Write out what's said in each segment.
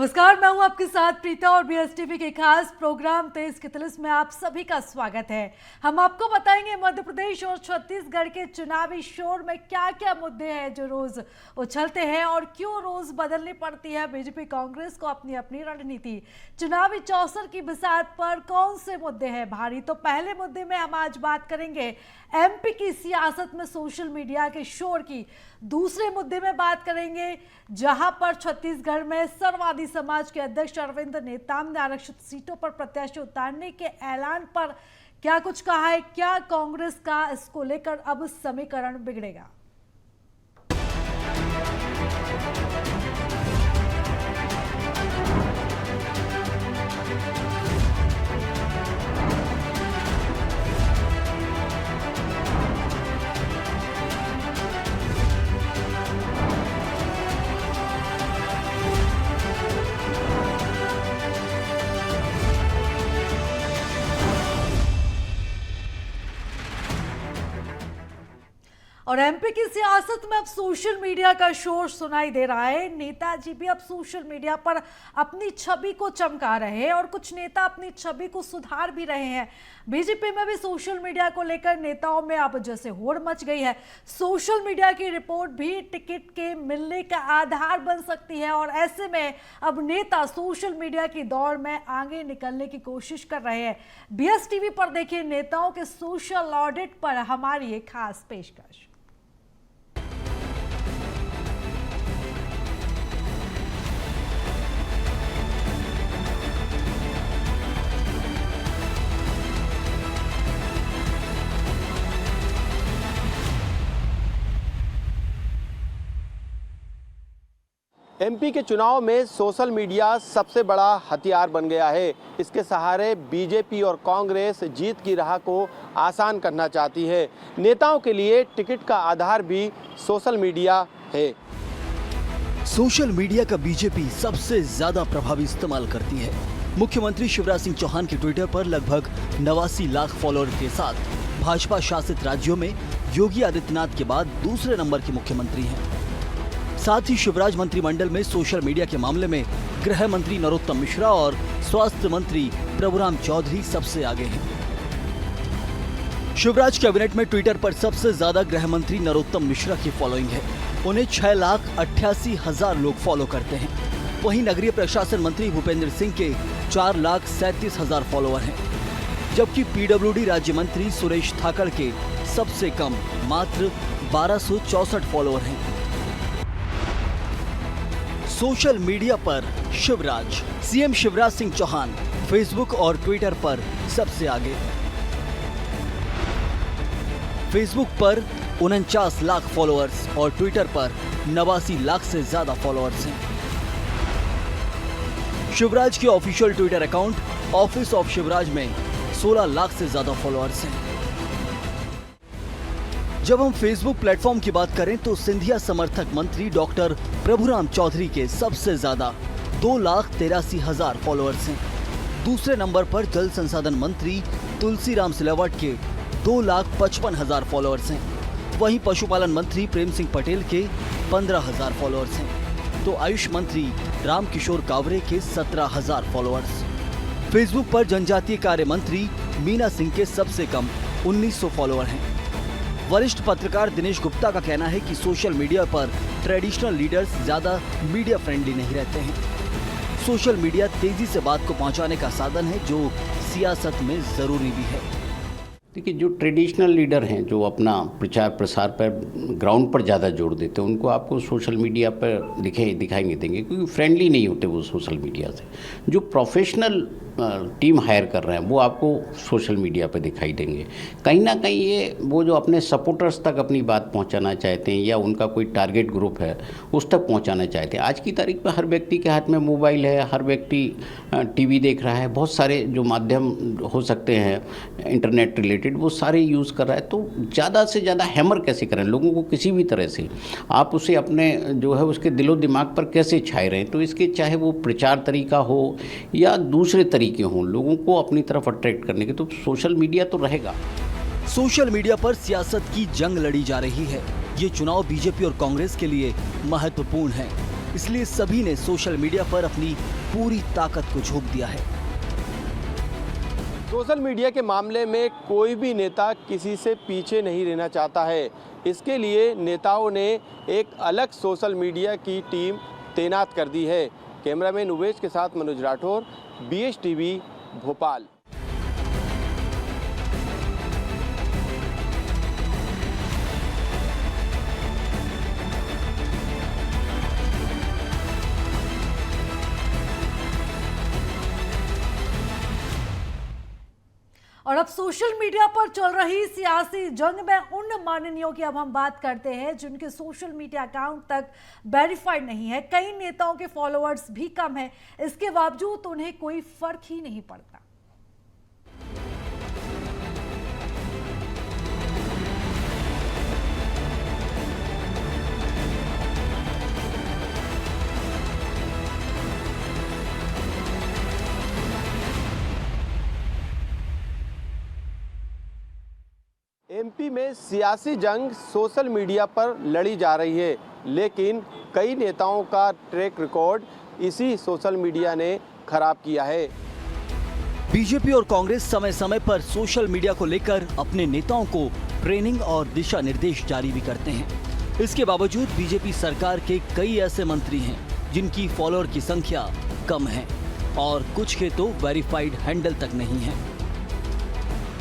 नमस्कार, मैं हूं आपके साथ प्रीता और बीएसटीवी के खास प्रोग्राम तेज की तलस में आप सभी का स्वागत है। हम आपको बताएंगे मध्य प्रदेश और छत्तीसगढ़ के चुनावी शोर में क्या क्या मुद्दे हैं जो रोज उछलते हैं और क्यों रोज बदलनी पड़ती है बीजेपी कांग्रेस को अपनी अपनी रणनीति। चुनावी चौसर की बिसात पर कौन से मुद्दे हैं भारी, तो पहले मुद्दे में हम आज बात करेंगे एमपी की सियासत में सोशल मीडिया के शोर की। दूसरे मुद्दे में बात करेंगे जहां पर छत्तीसगढ़ में सर्ववादी समाज के अध्यक्ष अरविंद नेताम ने आरक्षित सीटों पर प्रत्याशी उतारने के ऐलान पर क्या कुछ कहा है, क्या कांग्रेस का इसको लेकर अब समीकरण बिगड़ेगा। और एमपी की सियासत में अब सोशल मीडिया का शोर सुनाई दे रहा है। नेताजी भी अब सोशल मीडिया पर अपनी छवि को चमका रहे हैं और कुछ नेता अपनी छवि को सुधार भी रहे हैं। बीजेपी में भी सोशल मीडिया को लेकर नेताओं में अब जैसे होड़ मच गई है। सोशल मीडिया की रिपोर्ट भी टिकट के मिलने का आधार बन सकती है और ऐसे में अब नेता सोशल मीडिया की दौड़ में आगे निकलने की कोशिश कर रहे हैं। बीएसटीवी पर देखिए नेताओं के सोशल ऑडिट पर हमारी एक खास पेशकश। एमपी के चुनाव में सोशल मीडिया सबसे बड़ा हथियार बन गया है। इसके सहारे बीजेपी और कांग्रेस जीत की राह को आसान करना चाहती है। नेताओं के लिए टिकट का आधार भी सोशल मीडिया है। सोशल मीडिया का बीजेपी सबसे ज्यादा प्रभावी इस्तेमाल करती है। मुख्यमंत्री शिवराज सिंह चौहान के ट्विटर पर लगभग 89 लाख फॉलोअर के साथ भाजपा शासित राज्यों में योगी आदित्यनाथ के बाद दूसरे नंबर के मुख्यमंत्री हैं। साथ ही शिवराज मंत्रिमंडल में सोशल मीडिया के मामले में गृह मंत्री नरोत्तम मिश्रा और स्वास्थ्य मंत्री प्रभुराम चौधरी सबसे आगे हैं। शिवराज कैबिनेट में ट्विटर पर सबसे ज्यादा गृह मंत्री नरोत्तम मिश्रा की फॉलोइंग है। उन्हें 6,88,000 लोग फॉलो करते हैं। वहीं नगरीय प्रशासन मंत्री भूपेंद्र सिंह के 4,37,000 फॉलोअर हैं, जबकि पीडब्ल्यूडी राज्य मंत्री सुरेश थाकड़ के सबसे कम मात्र 1264 फॉलोअर हैं। सोशल मीडिया पर शिवराज, सीएम शिवराज सिंह चौहान फेसबुक और ट्विटर पर सबसे आगे। फेसबुक पर 49 लाख फॉलोअर्स और ट्विटर पर 89 लाख से ज्यादा फॉलोअर्स हैं। शिवराज के official Twitter account office of Shivraj में 16 लाख से ज्यादा फॉलोअर्स हैं। जब हम फेसबुक प्लेटफॉर्म की बात करें तो सिंधिया समर्थक मंत्री डॉक्टर प्रभुराम चौधरी के सबसे ज्यादा 2,83,000 फॉलोअर्स हैं। दूसरे नंबर पर जल संसाधन मंत्री तुलसीराम सिलावट के 2,55,000 फॉलोअर्स हैं। वहीं पशुपालन मंत्री प्रेम सिंह पटेल के 15,000 फॉलोअर्स हैं, तो आयुष मंत्री रामकिशोर कावरे के 17,000 फॉलोअर्स। फेसबुक पर जनजातीय कार्य मंत्री मीना सिंह के सबसे कम 1,900 फॉलोअर हैं। वरिष्ठ पत्रकार दिनेश गुप्ता का कहना है कि सोशल मीडिया पर ट्रेडिशनल लीडर्स ज्यादा मीडिया फ्रेंडली नहीं रहते हैं। सोशल मीडिया तेजी से बात को पहुंचाने का साधन है जो सियासत में जरूरी भी है। देखिए, जो ट्रेडिशनल लीडर हैं जो अपना प्रचार प्रसार पर ग्राउंड पर ज़्यादा जोर देते हैं, उनको आपको सोशल मीडिया पर दिखाई नहीं देंगे, क्योंकि फ्रेंडली नहीं होते वो सोशल मीडिया से। जो प्रोफेशनल टीम हायर कर रहे हैं वो आपको सोशल मीडिया पर दिखाई देंगे। कहीं ना कहीं ये वो जो अपने सपोर्टर्स तक अपनी बात पहुंचाना चाहते हैं या उनका कोई टारगेट ग्रुप है उस तक पहुंचाना चाहते हैं। आज की तारीख में हर व्यक्ति के हाथ में मोबाइल है, हर व्यक्ति टीवी देख रहा है, बहुत सारे जो माध्यम हो सकते हैं इंटरनेट रिलेटेड वो सारे यूज़ कर रहा है। तो ज़्यादा से ज़्यादा हैमर कैसे करें लोगों को, किसी भी तरह से आप उसे अपने जो है उसके दिलो दिमाग पर कैसे छाए रहें। तो इसके चाहे वो प्रचार तरीका हो या दूसरे तरीके हों लोगों को अपनी तरफ अट्रैक्ट करने के, तो सोशल मीडिया तो रहेगा। सोशल मीडिया पर सियासत की जंग लड़ी जा रही है। ये चुनाव बीजेपी और कांग्रेस के लिए महत्वपूर्ण है। इसलिए सभी ने सोशल मीडिया पर अपनी पूरी ताकत को झोंक दिया है। सोशल मीडिया के मामले में कोई भी नेता किसी से पीछे नहीं रहना चाहता है। इसके लिए नेताओं ने एक अलग सोशल मीडिया की टीम तैनात कर दी है। कैमरामैन उवेश के साथ मनोज राठौर, BSTV, भोपाल। और अब सोशल मीडिया पर चल रही सियासी जंग में उन माननीयों की अब हम बात करते हैं जिनके सोशल मीडिया अकाउंट तक वेरीफाइड नहीं है। कई नेताओं के फॉलोअर्स भी कम है, इसके बावजूद उन्हें कोई फर्क ही नहीं पड़ता। MP में सियासी जंग सोशल मीडिया पर लड़ी जा रही है, लेकिन कई नेताओं का ट्रैक रिकॉर्ड इसी सोशल मीडिया ने खराब किया है। बीजेपी और कांग्रेस समय समय पर सोशल मीडिया को लेकर अपने नेताओं को ट्रेनिंग और दिशा निर्देश जारी भी करते हैं। इसके बावजूद बीजेपी सरकार के कई ऐसे मंत्री हैं जिनकी फॉलोअर की संख्या कम है और कुछ के तो वेरीफाइड हैंडल तक नहीं है।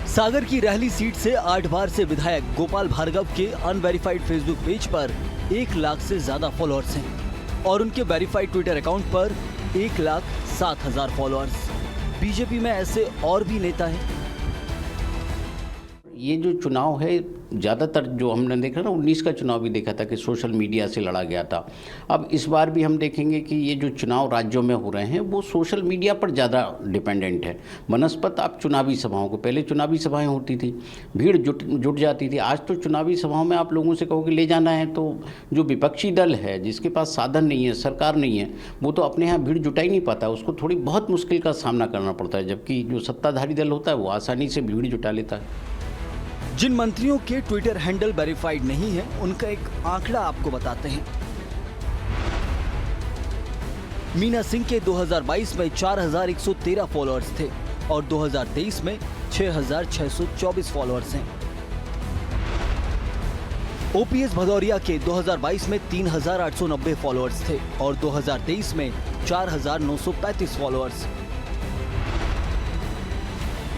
सागर की रहली सीट से 8 बार से विधायक गोपाल भार्गव के अनवेरिफाइड फेसबुक पेज पर 1 लाख से ज्यादा फॉलोअर्स हैं और उनके वेरीफाइड ट्विटर अकाउंट पर 1,07,000 फॉलोअर्स। बीजेपी में ऐसे और भी नेता हैं। ये जो चुनाव है, ज़्यादातर जो हमने देखा ना, 19 का चुनाव भी देखा था कि सोशल मीडिया से लड़ा गया था। अब इस बार भी हम देखेंगे कि ये जो चुनाव राज्यों में हो रहे हैं वो सोशल मीडिया पर ज़्यादा डिपेंडेंट है। बनस्पत आप चुनावी सभाओं को, पहले चुनावी सभाएं होती थी, भीड़ जुट जाती थी। आज तो चुनावी सभाओं में आप लोगों से कहो कि ले जाना है तो जो विपक्षी दल है, जिसके पास साधन नहीं है, सरकार नहीं है, वो तो अपने यहाँ भीड़ जुटा ही नहीं पाता, उसको थोड़ी बहुत मुश्किल का सामना करना पड़ता है, जबकि जो सत्ताधारी दल होता है वो आसानी से भीड़ जुटा लेता है। जिन मंत्रियों के ट्विटर हैंडल वेरीफाइड नहीं है, उनका एक आंकड़ा आपको बताते हैं। मीना सिंह के 2022 में 4,113 फॉलोअर्स थे और 2023 में 6,624 फॉलोअर्स हैं। ओपीएस भदौरिया के 2022 में 3,890 फॉलोअर्स थे और 2023 में 4,935 फॉलोअर्स।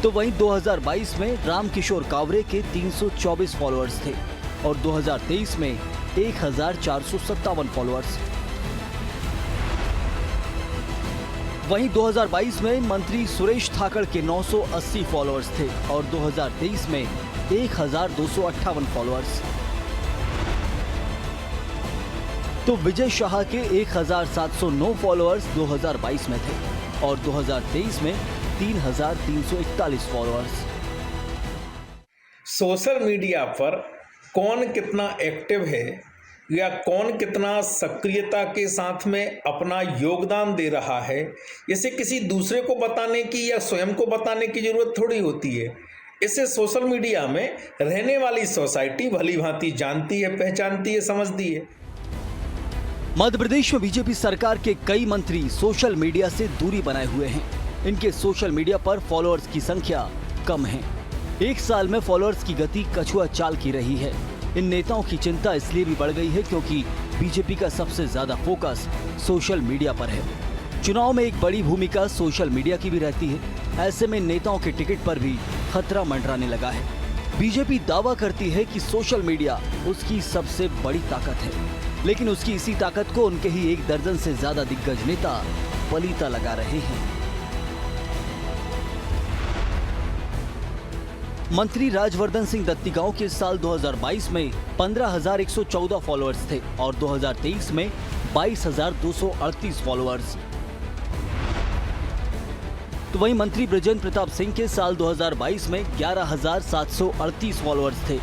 तो वहीं 2022 में रामकिशोर कावरे के 324 फॉलोअर्स थे और 2023 में 1,457 फॉलोअर्स। वहीं 2022 में मंत्री सुरेश थाकड़ के 980 फॉलोअर्स थे और 2023 में 1,258 फॉलोअर्स। तो विजय शाह के 1,709 फॉलोअर्स 2022 में थे और 2023 में 3,341 फॉलोअर्स। सोशल मीडिया पर कौन कितना एक्टिव है या कौन कितना सक्रियता के साथ में अपना योगदान दे रहा है, इसे किसी दूसरे को बताने की या स्वयं को बताने की जरूरत थोड़ी होती है। इसे सोशल मीडिया में रहने वाली सोसाइटी भली भांति जानती है, पहचानती है, समझती है। मध्य प्रदेश में बीजेपी सरकार के कई मंत्री सोशल मीडिया से दूरी बनाए हुए हैं। इनके सोशल मीडिया पर फॉलोअर्स की संख्या कम है। एक साल में फॉलोअर्स की गति कछुआ चाल की रही है। इन नेताओं की चिंता इसलिए भी बढ़ गई है क्योंकि बीजेपी का सबसे ज्यादा फोकस सोशल मीडिया पर है। चुनाव में एक बड़ी भूमिका सोशल मीडिया की भी रहती है। ऐसे में नेताओं के टिकट पर भी खतरा मंडराने लगा है। बीजेपी दावा करती है कि सोशल मीडिया उसकी सबसे बड़ी ताकत है, लेकिन उसकी इसी ताकत को उनके ही 1 दर्जन से ज्यादा दिग्गज नेता पलीता लगा रहे हैं। मंत्री राजवर्धन सिंह दत्तीगांव के साल 2022 में 15,114 फॉलोअर्स थे और 2023 में 22,238 फॉलोअर्स। तो वहीं मंत्री बृजेंद्र प्रताप सिंह के साल 2022 में 11,738 फॉलोअर्स थे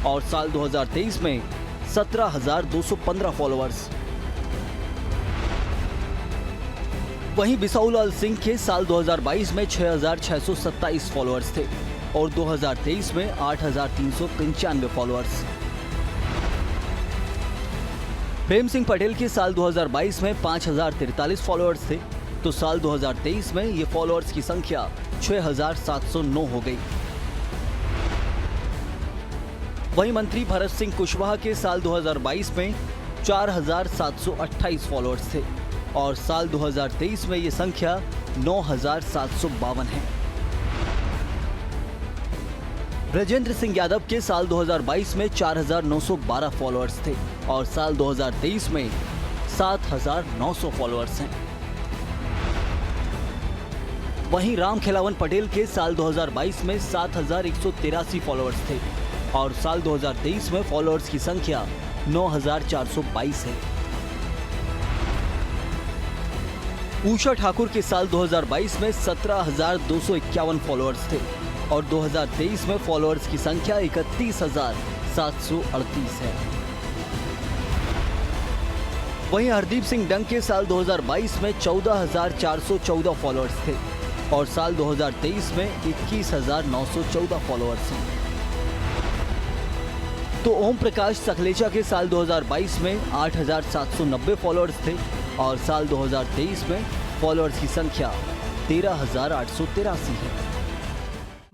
और साल 2023 में 17,215 फॉलोअर्स। वहीं बिसाऊलाल सिंह के साल 2022 में 6,627 फॉलोअर्स थे और 2023 में 8,395 फॉलोअर्स। प्रेम सिंह पटेल के साल 2022 में 5043 फॉलोअर्स थे, तो साल 2023 में ये फॉलोअर्स की संख्या 6709 हो गई। वहीं मंत्री भरत सिंह कुशवाहा के साल 2022 में 4728 फॉलोअर्स थे और साल 2023 में ये संख्या 9752 है। ब्रजेंद्र सिंह यादव के साल 2022 में 4912 फॉलोअर्स थे और साल 2023 में 7900 फॉलोअर्स हैं। वहीं राम खिलावन पटेल के साल 2022 में 7183 फॉलोअर्स थे और साल 2023 में फॉलोअर्स की संख्या 9422 है। उषा ठाकुर के साल 2022 में 17251 फॉलोअर्स थे और 2023 में फॉलोअर्स की संख्या 31738 है। वहीं हरदीप सिंह डंग के साल 2022 में 14414 फॉलोअर्स थे और साल 2023 में 21914 फॉलोअर्स हैं। तो ओम प्रकाश सखलेचा के साल 2022 में 8790 फॉलोअर्स थे और साल 2023 में फॉलोअर्स की संख्या 13883 है।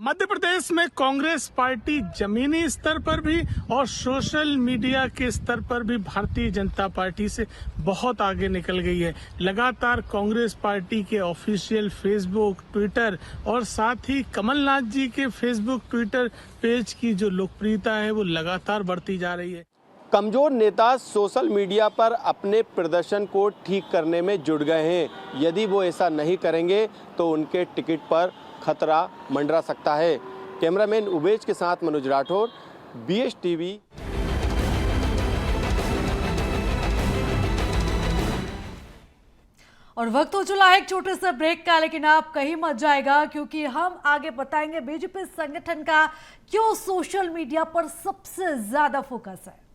मध्य प्रदेश में कांग्रेस पार्टी जमीनी स्तर पर भी और सोशल मीडिया के स्तर पर भी भारतीय जनता पार्टी से बहुत आगे निकल गई है। लगातार कांग्रेस पार्टी के ऑफिशियल फेसबुक, ट्विटर और साथ ही कमलनाथ जी के फेसबुक, ट्विटर पेज की जो लोकप्रियता है वो लगातार बढ़ती जा रही है। कमजोर नेता सोशल मीडिया पर अपने प्रदर्शन को ठीक करने में जुट गए हैं। यदि वो ऐसा नहीं करेंगे तो उनके टिकट पर खतरा मंडरा सकता है। कैमरामैन उबेज के साथ मनोज राठौर, BH TV। और वक्त हो चला है एक छोटे से ब्रेक का, लेकिन आप कहीं मत जाएगा क्योंकि हम आगे बताएंगे बीजेपी संगठन का क्यों सोशल मीडिया पर सबसे ज्यादा फोकस है।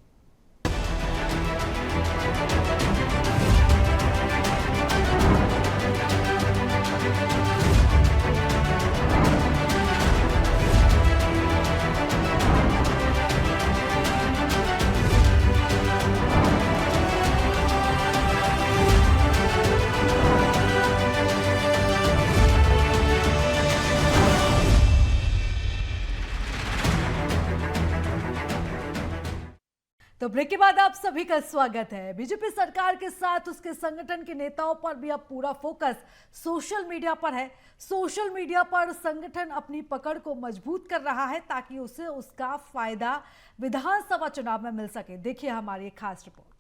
तो ब्रेक के बाद आप सभी का स्वागत है। बीजेपी सरकार के साथ उसके संगठन के नेताओं पर भी अब पूरा फोकस सोशल मीडिया पर है। सोशल मीडिया पर संगठन अपनी पकड़ को मजबूत कर रहा है ताकि उसे उसका फायदा विधानसभा चुनाव में मिल सके। देखिए हमारी एक खास रिपोर्ट।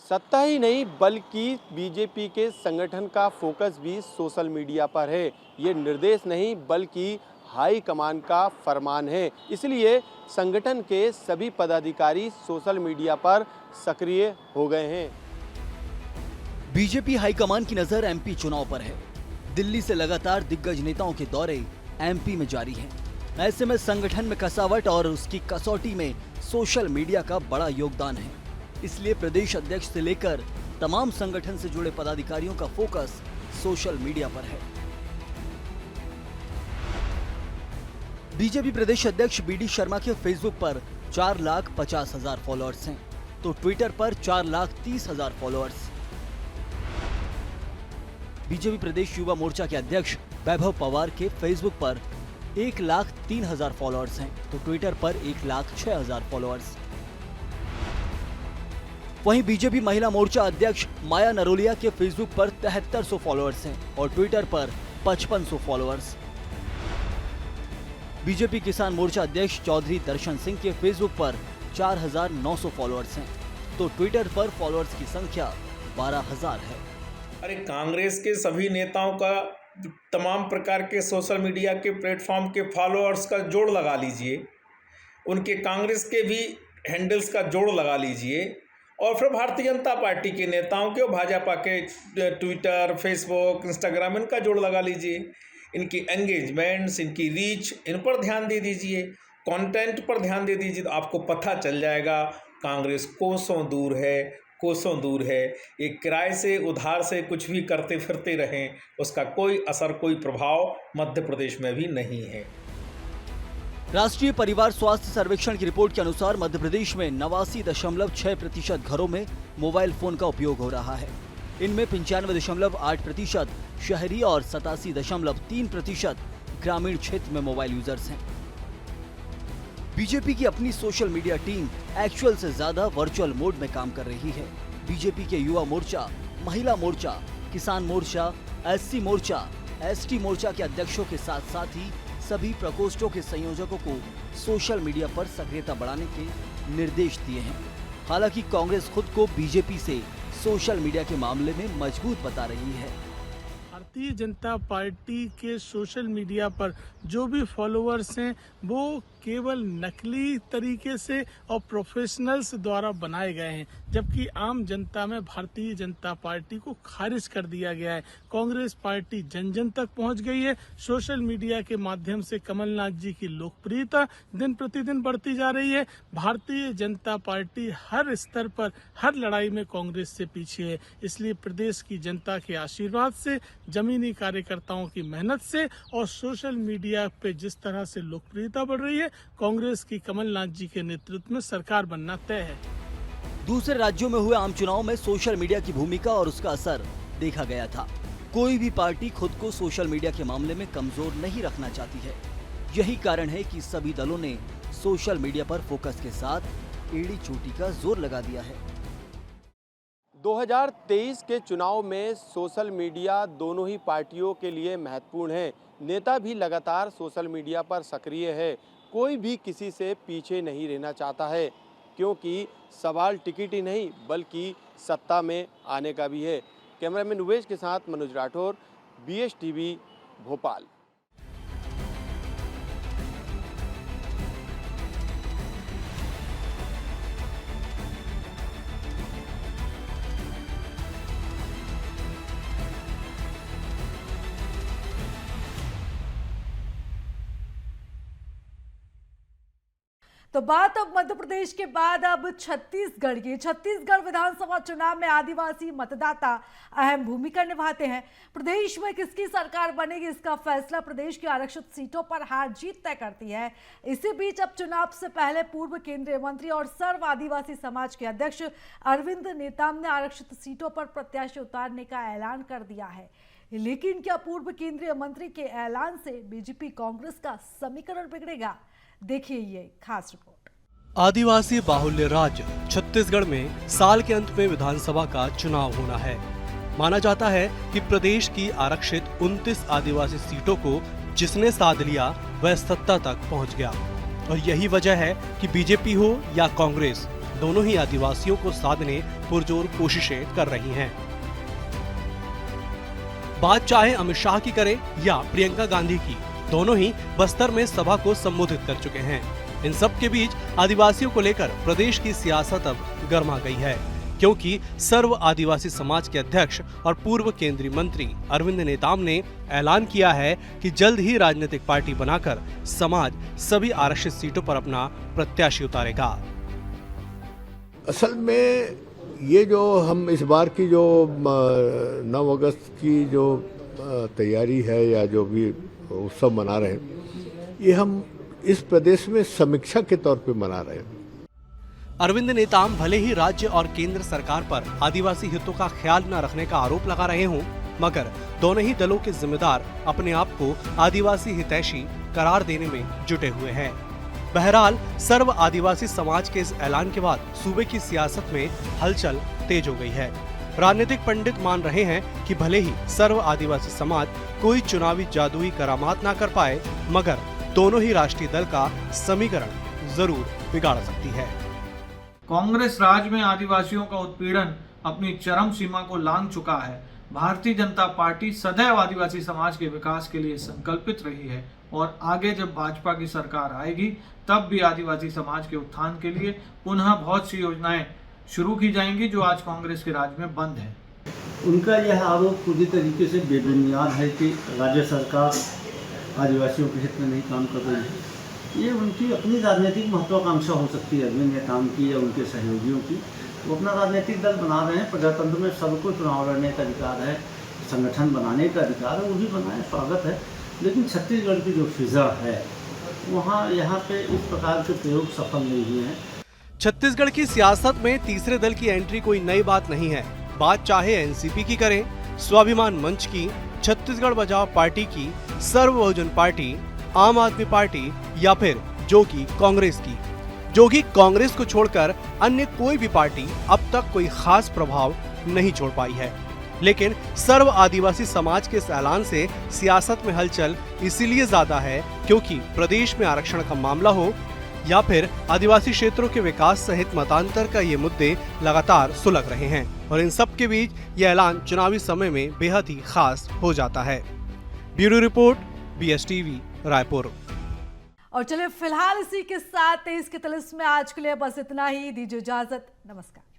सत्ता ही नहीं बल्कि बीजेपी के संगठन का फोकस भी सोशल मीडिया पर है। ये निर्देश नहीं बल्कि हाई कमान का फरमान है। इसलिए संगठन के सभी पदाधिकारी सोशल मीडिया पर सक्रिय हो गए हैं। बीजेपी हाईकमान की नजर एमपी चुनाव पर है। दिल्ली से लगातार दिग्गज नेताओं के दौरे एमपी में जारी हैं। ऐसे में संगठन में कसावट और उसकी कसौटी में सोशल मीडिया का बड़ा योगदान है। इसलिए प्रदेश अध्यक्ष से लेकर तमाम संगठन से जुड़े पदाधिकारियों का फोकस सोशल मीडिया पर है। बीजेपी प्रदेश अध्यक्ष बीडी शर्मा के फेसबुक पर 4,50,000 फॉलोअर्स हैं, तो ट्विटर पर 4,30,000 फॉलोअर्स। बीजेपी प्रदेश युवा मोर्चा के अध्यक्ष वैभव पवार के फेसबुक पर 1,03,000 फॉलोअर्स हैं, तो ट्विटर पर 1,06,000 फॉलोअर्स। वहीं बीजेपी महिला मोर्चा अध्यक्ष माया नरोलिया के फेसबुक पर 7300 फॉलोअर्स हैं और ट्विटर पर 5500 फॉलोअर्स। बीजेपी किसान मोर्चा अध्यक्ष चौधरी दर्शन सिंह के फेसबुक पर 4900 फॉलोअर्स हैं, तो ट्विटर पर फॉलोअर्स की संख्या 12000 है। अरे कांग्रेस के सभी नेताओं का तमाम प्रकार के सोशल मीडिया के प्लेटफॉर्म के फॉलोअर्स का जोड़ लगा लीजिए, उनके कांग्रेस के भी हैंडल्स का जोड़ लगा लीजिए और फिर भारतीय जनता पार्टी के नेताओं के और भाजपा के ट्विटर, फेसबुक, इंस्टाग्राम इनका जोड़ लगा लीजिए। इनकी एंगेजमेंट्स, इनकी रीच, इन पर ध्यान दे दीजिए कंटेंट पर ध्यान दे दीजिए तो आपको पता चल जाएगा कांग्रेस कोसों दूर है, कोसों दूर है। एक किराए से उधार से कुछ भी करते फिरते रहें, उसका कोई असर, कोई प्रभाव मध्य प्रदेश में भी नहीं है। राष्ट्रीय परिवार स्वास्थ्य सर्वेक्षण की रिपोर्ट के अनुसार मध्य प्रदेश में 89.6% घरों में मोबाइल फोन का उपयोग हो रहा है। इनमें 95.8% शहरी और 87.3% ग्रामीण क्षेत्र में मोबाइल यूजर्स हैं। बीजेपी की अपनी सोशल मीडिया टीम एक्चुअल से ज्यादा वर्चुअल मोड में काम कर रही है। बीजेपी के युवा मोर्चा, महिला मोर्चा, किसान मोर्चा, एससी मोर्चा, एसटी मोर्चा के अध्यक्षों के साथ साथ ही सभी प्रकोष्ठों के संयोजकों को सोशल मीडिया पर सक्रियता बढ़ाने के निर्देश दिए हैं। हालांकि कांग्रेस खुद को बीजेपी से सोशल मीडिया के मामले में मजबूत बता रही है। भारतीय जनता पार्टी के सोशल मीडिया पर जो भी फॉलोअर्स हैं वो केवल नकली तरीके से और प्रोफेशनल्स द्वारा बनाए गए हैं, जबकि आम जनता में भारतीय जनता पार्टी को खारिज कर दिया गया है। कांग्रेस पार्टी जन जन तक पहुंच गई है। सोशल मीडिया के माध्यम से कमलनाथ जी की लोकप्रियता दिन प्रतिदिन बढ़ती जा रही है। भारतीय जनता पार्टी हर स्तर पर हर लड़ाई में कांग्रेस से पीछे है। इसलिए प्रदेश की जनता के आशीर्वाद से, जमीनी कार्यकर्ताओं की मेहनत से और सोशल मीडिया पे जिस तरह से लोकप्रियता बढ़ रही है, कांग्रेस की कमलनाथ जी के नेतृत्व में सरकार बनना तय है। दूसरे राज्यों में हुए आम चुनाव में सोशल मीडिया की भूमिका और उसका असर देखा गया था। कोई भी पार्टी खुद को सोशल मीडिया के मामले में कमजोर नहीं रखना चाहती है। यही कारण है कि सभी दलों ने सोशल मीडिया पर फोकस के साथ एड़ी चोटी का जोर लगा दिया है। 2023 के चुनाव में सोशल मीडिया दोनों ही पार्टियों के लिए महत्वपूर्ण है। नेता भी लगातार सोशल मीडिया पर सक्रिय है। कोई भी किसी से पीछे नहीं रहना चाहता है, क्योंकि सवाल टिकट ही नहीं बल्कि सत्ता में आने का भी है। कैमरामैन उवेश के साथ मनोज राठौर, BSTV भोपाल। तो बात अब मध्य प्रदेश के बाद अब छत्तीसगढ़ की। छत्तीसगढ़ विधानसभा चुनाव में आदिवासी मतदाता अहम भूमिका निभाते हैं। प्रदेश में किसकी सरकार बनेगी, इसका फैसला प्रदेश की आरक्षित सीटों पर हार जीत तय करती है। इसी बीच अब चुनाव से पहले पूर्व केंद्रीय मंत्री और सर्व आदिवासी समाज के अध्यक्ष अरविंद नेताम ने आरक्षित सीटों पर प्रत्याशी उतारने का ऐलान कर दिया है। लेकिन क्या पूर्व केंद्रीय मंत्री के ऐलान से बीजेपी कांग्रेस का समीकरण बिगड़ेगा? देखिए ये खास रिपोर्ट। आदिवासी बाहुल्य राज्य छत्तीसगढ़ में साल के अंत में विधानसभा का चुनाव होना है। माना जाता है कि प्रदेश की आरक्षित 29 आदिवासी सीटों को जिसने साध लिया वह सत्ता तक पहुंच गया। और यही वजह है कि बीजेपी हो या कांग्रेस, दोनों ही आदिवासियों को साधने पुरजोर कोशिशें कर रही हैं। बात चाहे अमित शाह की करे या प्रियंका गांधी की, दोनों ही बस्तर में सभा को संबोधित कर चुके हैं। इन सब के बीच आदिवासियों को लेकर प्रदेश की सियासत अब गर्मा गई है, क्योंकि सर्व आदिवासी समाज के अध्यक्ष और पूर्व केंद्रीय मंत्री अरविंद नेताम ने ऐलान किया है कि जल्द ही राजनीतिक पार्टी बनाकर समाज सभी आरक्षित सीटों पर अपना प्रत्याशी उतारेगा। असल में ये जो हम इस बार की जो 9 अगस्त की जो तैयारी है या जो भी उत्सव मना रहे हैं, ये हम इस प्रदेश में समीक्षा के तौर पे मना रहे हैं। अरविंद नेताम भले ही राज्य और केंद्र सरकार पर आदिवासी हितों का ख्याल न रखने का आरोप लगा रहे हों, मगर दोनों ही दलों के जिम्मेदार अपने आप को आदिवासी हितैषी करार देने में जुटे हुए हैं। बहरहाल सर्व आदिवासी समाज के इस ऐलान के बाद सूबे की सियासत में हलचल तेज हो गई है। राजनीतिक पंडित मान रहे हैं कि भले ही सर्व आदिवासी समाज कोई चुनावी जादुई करामात ना कर पाए, मगर दोनों ही राष्ट्रीय दल का समीकरण जरूर बिगाड़ सकती है। कांग्रेस राज में आदिवासियों का उत्पीड़न अपनी चरम सीमा को लांघ चुका है। भारतीय जनता पार्टी सदैव आदिवासी समाज के विकास के लिए संकल्पित रही है और आगे जब भाजपा की सरकार आएगी तब भी आदिवासी समाज के उत्थान के लिए पुनः बहुत सी योजनाएं शुरू की जाएंगी जो आज कांग्रेस के राज में बंद है। उनका यह आरोप पूरी तरीके से बेबुनियाद है कि राज्य सरकार आदिवासियों के हित में नहीं काम कर रही है। ये उनकी अपनी राजनीतिक महत्वाकांक्षा हो सकती है अरविंद नेताम की या उनके सहयोगियों की। वो अपना राजनीतिक दल बना रहे हैं, प्रजातंत्र में सबको चुनाव लड़ने का अधिकार है, संगठन बनाने का अधिकार है, वो भी बनाए, स्वागत है। लेकिन छत्तीसगढ़ की जो फिजा है वहाँ यहाँ पे इस प्रकार के प्रयोग सफल नहीं हुए हैं। छत्तीसगढ़ की सियासत में तीसरे दल की एंट्री कोई नई बात नहीं है। बात चाहे एनसीपी की करें, स्वाभिमान मंच की, छत्तीसगढ़ बचाओ पार्टी की, सर्व बहुजन पार्टी, आम आदमी पार्टी या फिर जोगी कांग्रेस की। जोगी कांग्रेस को छोड़कर अन्य कोई भी पार्टी अब तक कोई खास प्रभाव नहीं छोड़ पाई है। लेकिन सर्व आदिवासी समाज के इस ऐलान से सियासत में हलचल इसीलिए ज्यादा है क्योंकि प्रदेश में आरक्षण का मामला हो या फिर आदिवासी क्षेत्रों के विकास सहित मतांतर का ये मुद्दे लगातार सुलग रहे हैं और इन सब के बीच ये ऐलान चुनावी समय में बेहद ही खास हो जाता है। Bureau report, BSTV, Raipur. और चलिए फिलहाल इसी के साथ 23 के तिलिस्म में आज के लिए बस इतना ही। दीजिए इजाजत, नमस्कार।